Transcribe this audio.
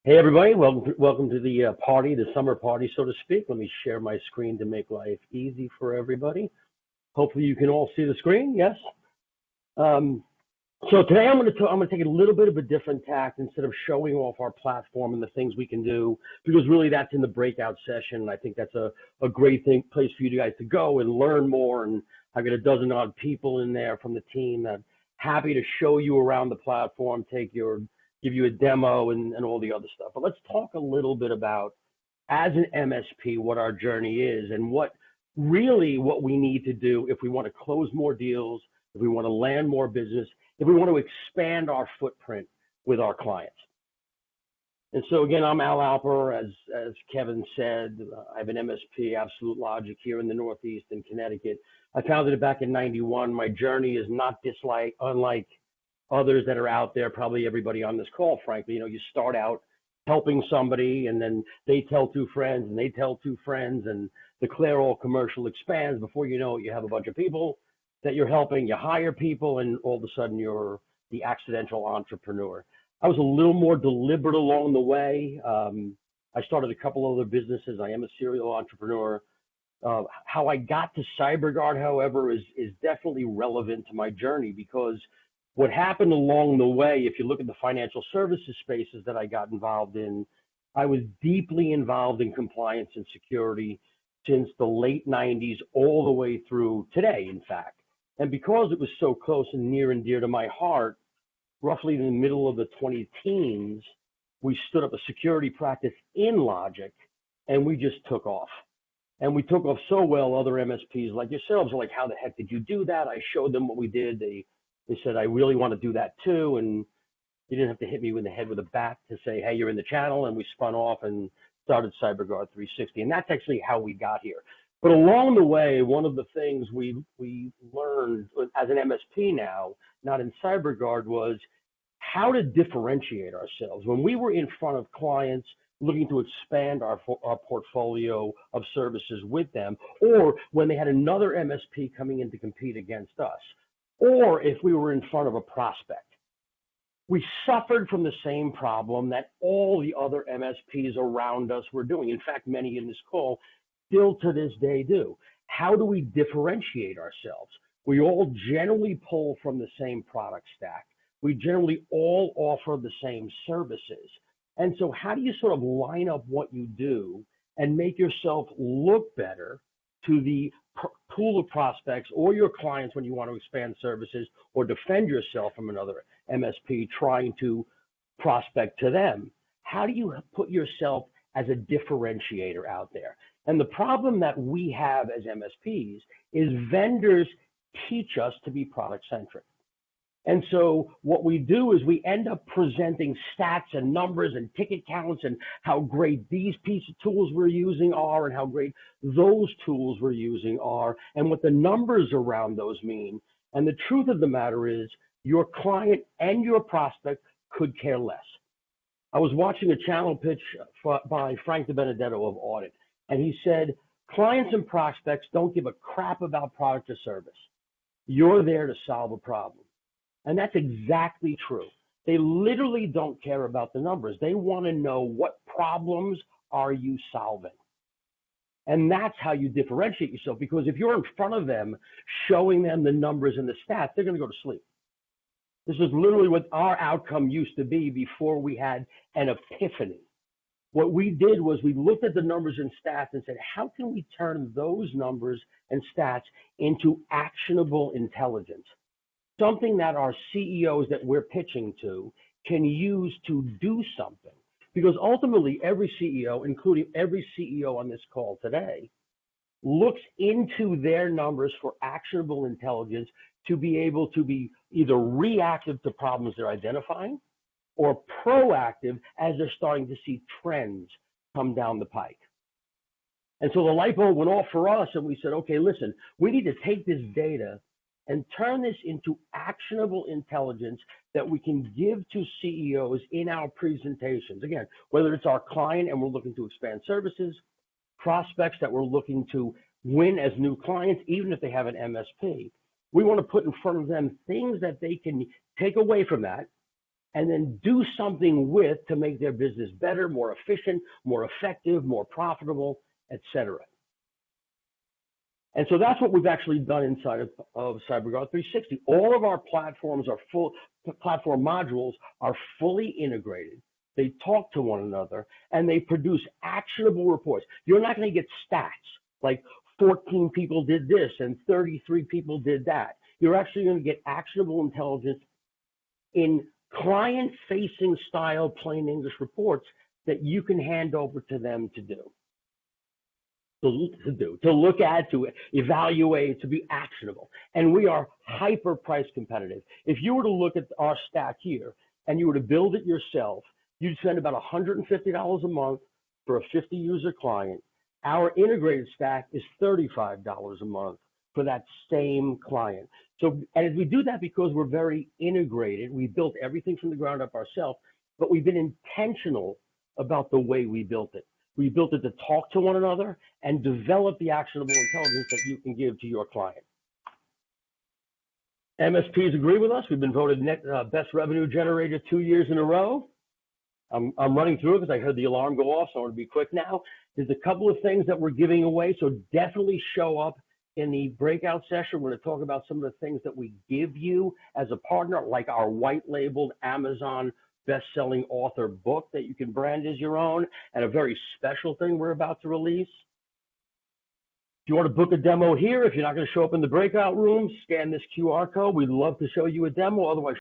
Hey everybody, welcome to the party, the summer party, so to speak. Let me share my screen to make life easy for everybody. Hopefully you can all see the screen. Yes. So today I'm going to take a little bit of a different tack instead of showing off our platform and the things we can do, because really that's in the breakout session. And I think that's a great place for you guys to go and learn more. And I've got a dozen odd people in there from the team that happy to show you around the platform, give you a demo and all the other stuff. But let's talk a little bit about, as an MSP, what our journey is and what we need to do if we want to close more deals, if we want to land more business, if we want to expand our footprint with our clients. And so again, I'm Al Alper, as Kevin said. I have an MSP, Absolute Logic, here in the Northeast in Connecticut. I founded it back in '91. My journey is not unlike others that are out there, probably everybody on this call, frankly. You start out helping somebody, and then they tell two friends, and they tell two friends, and the Clairol commercial expands. Before you know it, you have a bunch of people that you're helping, you hire people, and all of a sudden you're the accidental entrepreneur. I was a little more deliberate along the way. I started a couple other businesses. I am a serial entrepreneur. How I got to CyberGuard, however, is definitely relevant to my journey, because what happened along the way, if you look at the financial services spaces that I got involved in, I was deeply involved in compliance and security since the late 90s all the way through today, in fact. And because it was so close and near and dear to my heart, roughly in the middle of the 20-teens, we stood up a security practice in Logic, and we just took off. And we took off so well, other MSPs like yourselves are like, how the heck did you do that? I showed them what we did. They said, I really want to do that too. And you didn't have to hit me in the head with a bat to say, hey, you're in the channel. And we spun off and started CyberGuard360. And that's actually how we got here. But along the way, one of the things we learned as an MSP now, not in CyberGuard, was how to differentiate ourselves. When we were in front of clients looking to expand our portfolio of services with them, or when they had another MSP coming in to compete against us, or if we were in front of a prospect, we suffered from the same problem that all the other MSPs around us were doing. In fact, many in this call still to this day do. How do we differentiate ourselves? We all generally pull from the same product stack. We generally all offer the same services. And so how do you sort of line up what you do and make yourself look better to the pool of prospects or your clients when you want to expand services or defend yourself from another MSP trying to prospect to them? How do you put yourself as a differentiator out there? And the problem that we have as MSPs is vendors teach us to be product centric. And so what we do is we end up presenting stats and numbers and ticket counts and how great these piece of tools we're using are and how great those tools we're using are and what the numbers around those mean. And the truth of the matter is your client and your prospect could care less. I was watching a channel pitch by Frank DiBenedetto of Audit, and he said, clients and prospects don't give a crap about product or service. You're there to solve a problem. And that's exactly true. They literally don't care about the numbers. They want to know, what problems are you solving? And that's how you differentiate yourself, because if you're in front of them showing them the numbers and the stats, they're going to go to sleep. This is literally what our outcome used to be before we had an epiphany. What we did was we looked at the numbers and stats and said, how can we turn those numbers and stats into actionable intelligence? Something that our CEOs that we're pitching to can use to do something. Because ultimately, every CEO, including every CEO on this call today, looks into their numbers for actionable intelligence to be able to be either reactive to problems they're identifying or proactive as they're starting to see trends come down the pike. And so the light bulb went off for us, and we said, okay, listen, we need to take this data and turn this into actionable intelligence that we can give to CEOs in our presentations. Again, whether it's our client and we're looking to expand services, prospects that we're looking to win as new clients, even if they have an MSP, we want to put in front of them things that they can take away from that and then do something with to make their business better, more efficient, more effective, more profitable, etc. And so that's what we've actually done inside of CyberGuard360. All of our platform modules are fully integrated. They talk to one another, and they produce actionable reports. You're not going to get stats like 14 people did this and 33 people did that. You're actually going to get actionable intelligence in client-facing style plain English reports that you can hand over to them to do. To look at, to evaluate, to be actionable. And we are hyper price competitive. If you were to look at our stack here and you were to build it yourself, you'd spend about $150 a month for a 50-user client. Our integrated stack is $35 a month for that same client. So, and as we do that because we're very integrated, we built everything from the ground up ourselves, but we've been intentional about the way we built it. We built it to talk to one another and develop the actionable intelligence that you can give to your client. MSPs agree with us. We've been voted best revenue generator 2 years in a row. I'm running through it because I heard the alarm go off, so I want to be quick now. There's a couple of things that we're giving away, so definitely show up in the breakout session. We're going to talk about some of the things that we give you as a partner, like our white-labeled Amazon best-selling author book that you can brand as your own, and a very special thing we're about to release. If you want to book a demo here, if you're not going to show up in the breakout room, scan this QR code. We'd love to show you a demo. Otherwise,